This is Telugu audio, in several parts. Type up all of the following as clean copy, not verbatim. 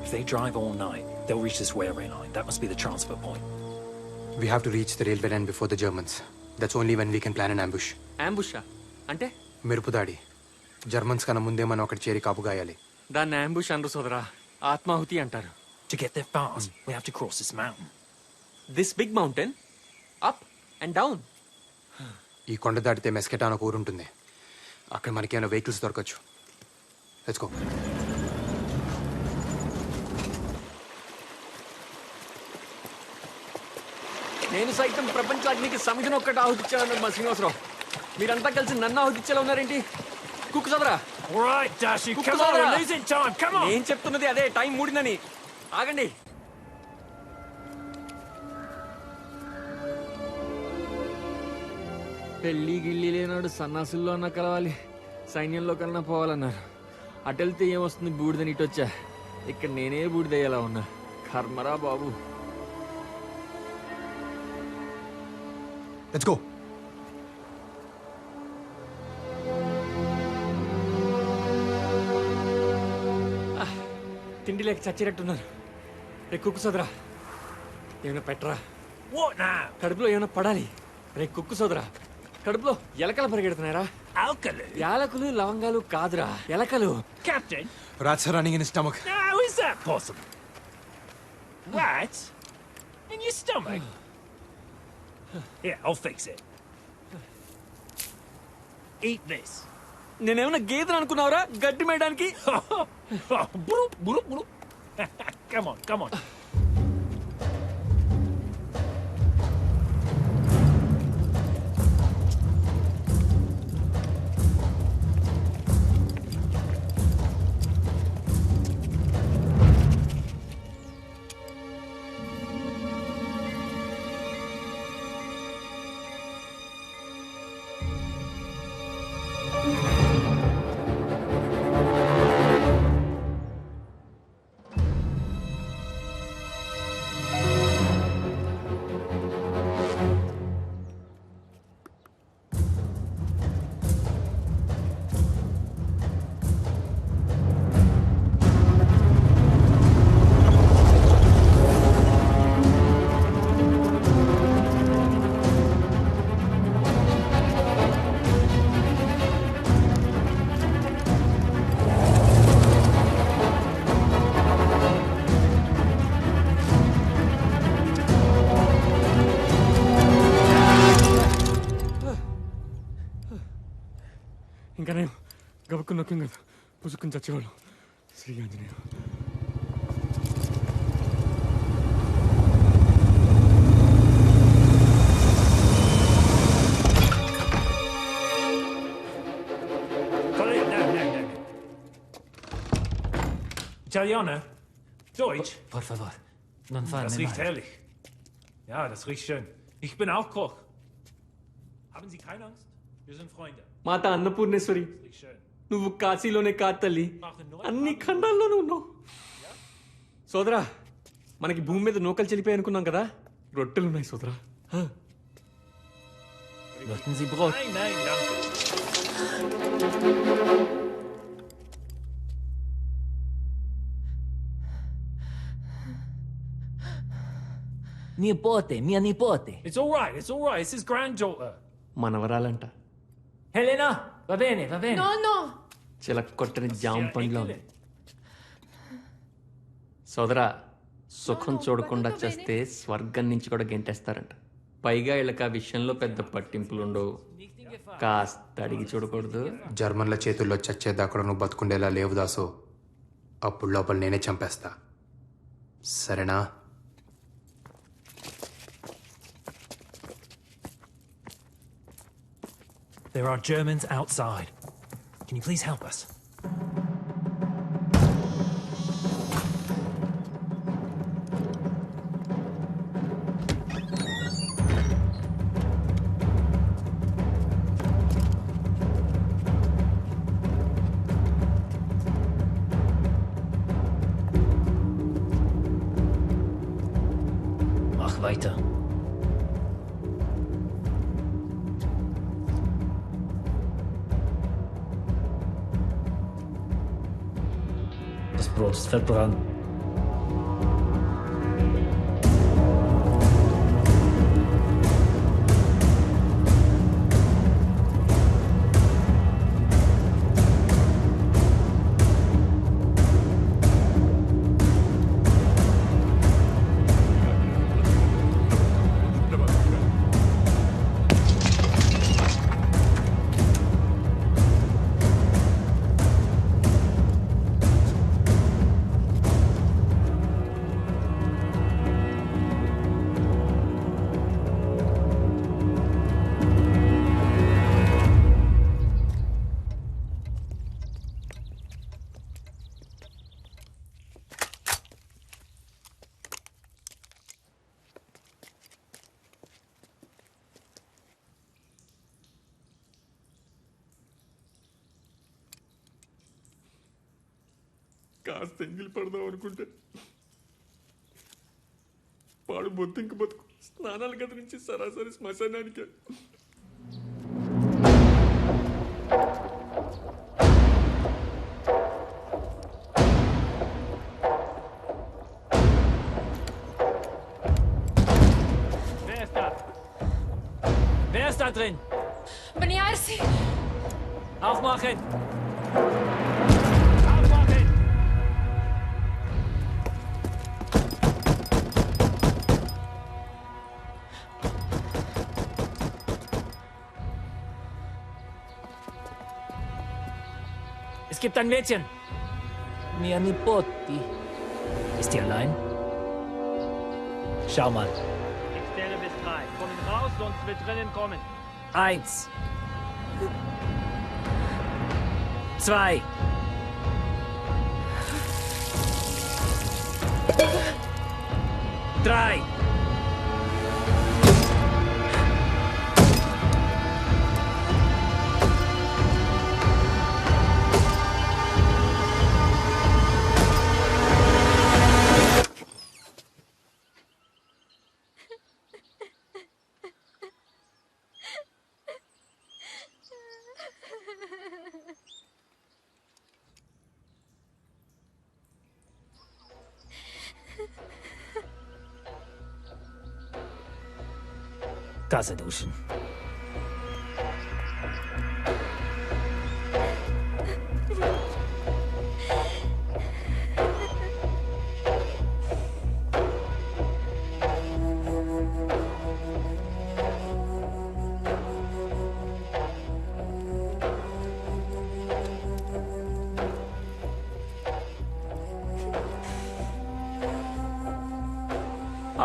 If they drive all night, they'll reach this railway line. That must be the transfer point. We have to reach the railway line before the Germans. That's only when we can plan an ambush. అంబుషా అంటే మెరుపు దాడి. జర్మన్స్ కన్నా ముందే మనం అక్కడ చేరి కాపు గాయాలి. దాన్ని అంబుష్ అనరు సోదరా, ఆత్మాహుతి అంటారు. To get there fast, we have to cross this mountain. This big mountain up and down. ఈ కొండ దాటితే మెస్కెటా అని ఒక ఊరు ఉంటుంది. అక్కడ మనకి ఏమైనా వెహికల్స్ దొరకచ్చు. Let's go. నేను సైతం ప్రపంచానికి సమిధిని ఒక్కటి ఆహుతిచ్చాను మా శ్రీనివాసరావు. మీరంతా కలిసి నన్ను ఆహుతిచ్చేలా ఉన్నారేంటి? కుక్కు సోదరా. All right, Dashi, Kuku come on, Sodra. we're losing time. Come on. నేను చెప్తున్నది అదే, టైం మూడిందని. ఆగండి. పెళ్ళి గిళ్ళి లేనాడు సన్నాసుల్లో అన్నా కలవాలి, సైన్యంలో కన్నా పోవాలన్నారు. అటెళ్తే ఏమొస్తుంది బూడిదని ఇటొచ్చా. ఇక్కడ నేనే బూడిదయ్యేలా ఉన్నా. కర్మరా బాబు. Let's go. తిండి లేక చచ్చినట్టున్నారు. రే కుక్కు సోదరా, ఏమైనా పెట్టరా. What now? కడుపులో ఏమైనా పడాలి. రే కుక్కు సోదరా, కడుపులో ఎలకలు పరిగెడుతున్నారా? Alkali? యాలకులు లవంగాలు కాదురా, ఎలకలు. Captain? Rats are running in his stomach. How is that possible? Rats? In your stomach? Here, I'll fix it. Eat this. నేనేమన్నా గేదెని అనుకున్నావురా గడ్డి మేయడానికి? Bloop, bloop, bloop. Come on, come on. ఇంకా నేను గబుక్కుని నొక్కిం కదా, పుసుక్కుని చచ్చేవాళ్ళు. Shri Anjaneya. Italiano? Deutsch? Por favor, non farne Das riecht male. herrlich. Ja, das riecht schön. Ich bin auch Koch. Haben Sie keine Angst? Wir sind Freunde. మాత అన్నపూర్ణేశ్వరి, Das riecht schön. నువ్వు కాశీలోనే కాదు తల్లి, అన్ని ఖండాల్లోనూ ఉన్నావు. సోదరా, మనకి భూమి మీద నూకలు చెల్లిపోయి అనుకున్నాం కదా, రొట్టెలున్నాయి సోదరా. Möchten Sie Brot? Nein, nein, danke. Nipote, mia nipote. It's all right, it's all right. It's his granddaughter. మనవరాలంట. Helena, va bene, va bene. No, no. చిలక్కొట్టని జామ పండ్లో ఉంది. సోదరా, సుఖం చూడకుండా చేస్తే స్వర్గం నుంచి కూడా గెంటేస్తారంట. పైగా వీళ్ళకి ఆ విషయంలో పెద్ద పట్టింపులు ఉండవు. కాస్త అడిగి చూడకూడదు. జర్మన్ల చేతుల్లో చచ్చేదాకా నువ్వు బతుకుండేలా లేవు దాసు. అప్పుడు లోపల నేనే చంపేస్తా. సరేనా? There are Germans outside. Can you please help us? Mach weiter. Das Brot ist verbrannt. కాస్త ఎంగిలి పడదాం అనుకుంటే వాడు బొత్తింక బతుకు స్నానాల గది నుంచి సరాసరి శ్మశానానికి. Wer ist da drin? Beniarsi! Aufmachen! Aufmachen! Es gibt ein Mädchen. Mia Nipoti. Ist die allein? Schau mal. Ich zähle bis 3. Kommen raus, sonst wird drinnen kommen. 1. 2. 3. Tasse duschen.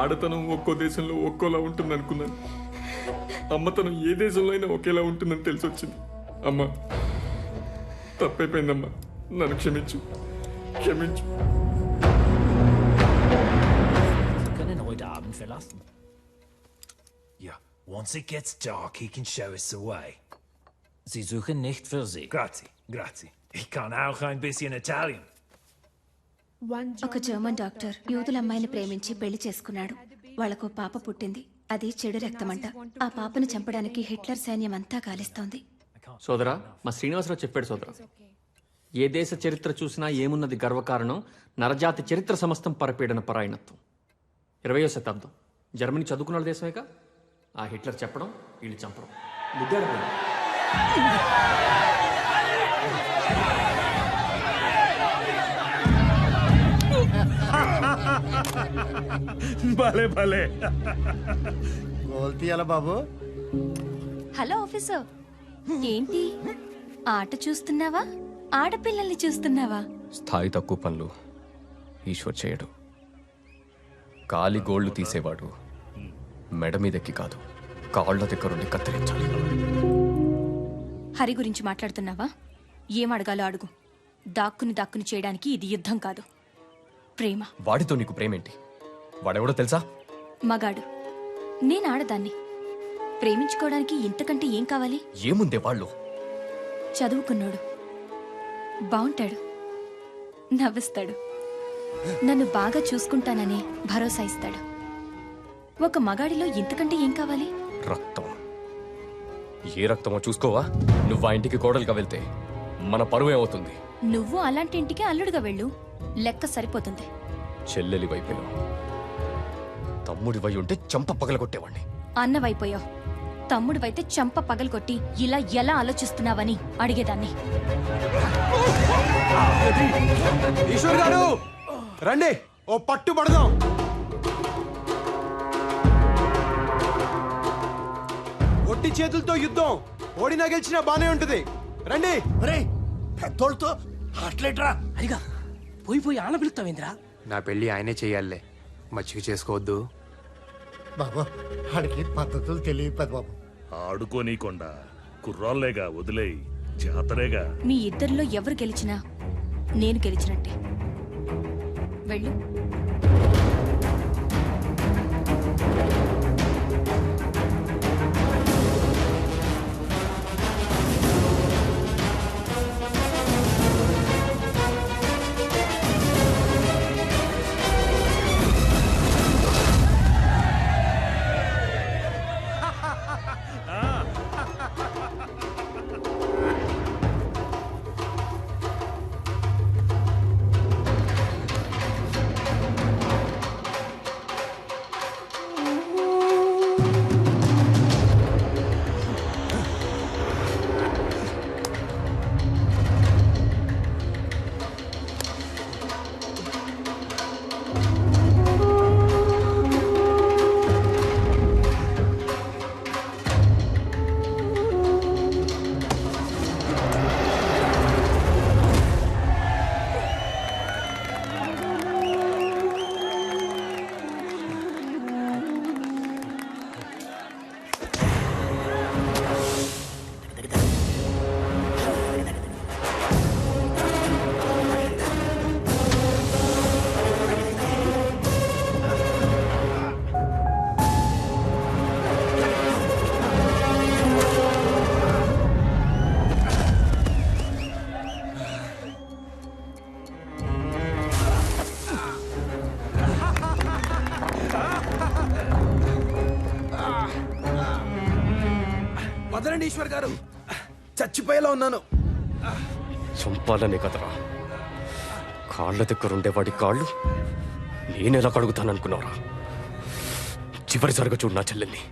ఆడతనం ఒక్కో దేశంలో ఒక్కోలా ఉంటుంది అనుకున్నాను. అమ్మతనం ఏ దేశంలో అయినా ఒకేలా ఉంటుందని తెలిసి వచ్చింది. అమ్మా, తప్పైపోయిందమ్మా, నన్ను క్షమించు, క్షమించు. Sie können heute Abend verlassen. Yeah, once it gets dark, he can show us the way. Sie suchen nicht für sie. Grazie, grazie. Ich kann auch ein bisschen Italian. ఒక జర్మన్ డాక్టర్ యూదుల అమ్మాయిని ప్రేమించి పెళ్లి చేసుకున్నాడు. వాళ్లకు పాప పుట్టింది. అది చెడు రక్తమంట. ఆ పాపను చంపడానికి హిట్లర్ సైన్యం అంతా గాలిస్తోంది. సోదరా, మా శ్రీనివాసరావు చెప్పాడు సోదరా, ఏ దేశ చరిత్ర చూసినా ఏమున్నది గర్వకారణం, నరజాతి చరిత్ర సమస్తం పరపీడన పరాయణత్వం. 20వ శతాబ్దం జర్మనీ చదువుకున్న దేశమేగా. ఆ హిట్లర్ చెప్పడం, వీళ్ళు చంపడం. బుద్ధాడు భలే భలే. గోల్తీయాల బాబు. హలో ఆఫీసర్, ఏంటి ఆట చూస్తున్నావా, ఆడపిల్లల్ని చూస్తున్నావా? స్థాయి తక్కువ పనులు ఈశ్వర్ చేయడు. కాలి గోళ్లు తీసేవాడు మెడ మీదెక్కి కాదు, కాళ్ల దగ్గరుండి కత్తిరించాలి. హరి గురించి మాట్లాడుతున్నావా? ఏం అడగాలో అడుగు. దాక్కుని చేయడానికి ఇది యుద్ధం కాదు, ప్రేమ. వాడితో నీకు ప్రేమేంటి? వాడెవడో తెలుసా? మగాడు, నేను ఆడదాన్ని. ప్రేమించుకోవడానికి ఇంతకంటే ఏం కావాలి? ఏముందే వాళ్ళు? చదువుకున్నాడు, బాగుంటాడు, నవ్విస్తాడు, నన్ను బాగా చూసుకుంటానని భరోసా ఇస్తాడు. ఒక మగాడిలో ఇంతకంటే ఏం కావాలి? రక్తం. ఏ రక్తమో చూసుకోవా? నువ్వు ఆ ఇంటికి కోడలుగా వెళ్తే మన పరువు ఏమవుతుంది? నువ్వు అలాంటి ఇంటికి అల్లుడుగా వెళ్ళు, లెక్క సరిపోతుంది. చెల్లెలి వైపులో తమ్ముడి వై ఉంటే చంప పగలగొట్టేవాణ్ణి. అన్నవైపోయావు. తమ్ముడివైతే చంప పగలగొట్టి ఇలా ఎలా ఆలోచిస్తున్నావని అడిగేదాన్ని. ఈశ్వర్ గారు రండి, ఓ పట్టు పడదాం. ఒట్టి చేతులతో యుద్ధం, ఓడినా గెలిచినా బానే ఉంటది. రండి. పెద్దోళ్ళతో అట్లేట్రా. అరిగా పోయి ఆన పిలుస్తావేంద్రా? నా పెళ్లి ఆయనే చెయ్యాలే, మచ్చిక చేసుకోవద్దు. బాబు ఆడికి పద్ధతులు తెలియదు పెద్ద బాబు. ఆడుకోనీకొండా కుర్రాళ్ళేగా, వదిలేయి, జాతరేగా. మీ ఇద్దరిలో ఎవరు గెలిచినా నేను గెలిచినట్టే. వెళ్ళు. వదలండి ఈశ్వర్ గారు, చచ్చిపోయేలా ఉన్నాను. చంపాలనే కదరా, కాళ్ళ దగ్గర ఉండేవాడి కాళ్ళు నేనెలా కడుగుతాననుకున్నావురా? చివరిసారిగా చూడు నా చెల్లెల్ని.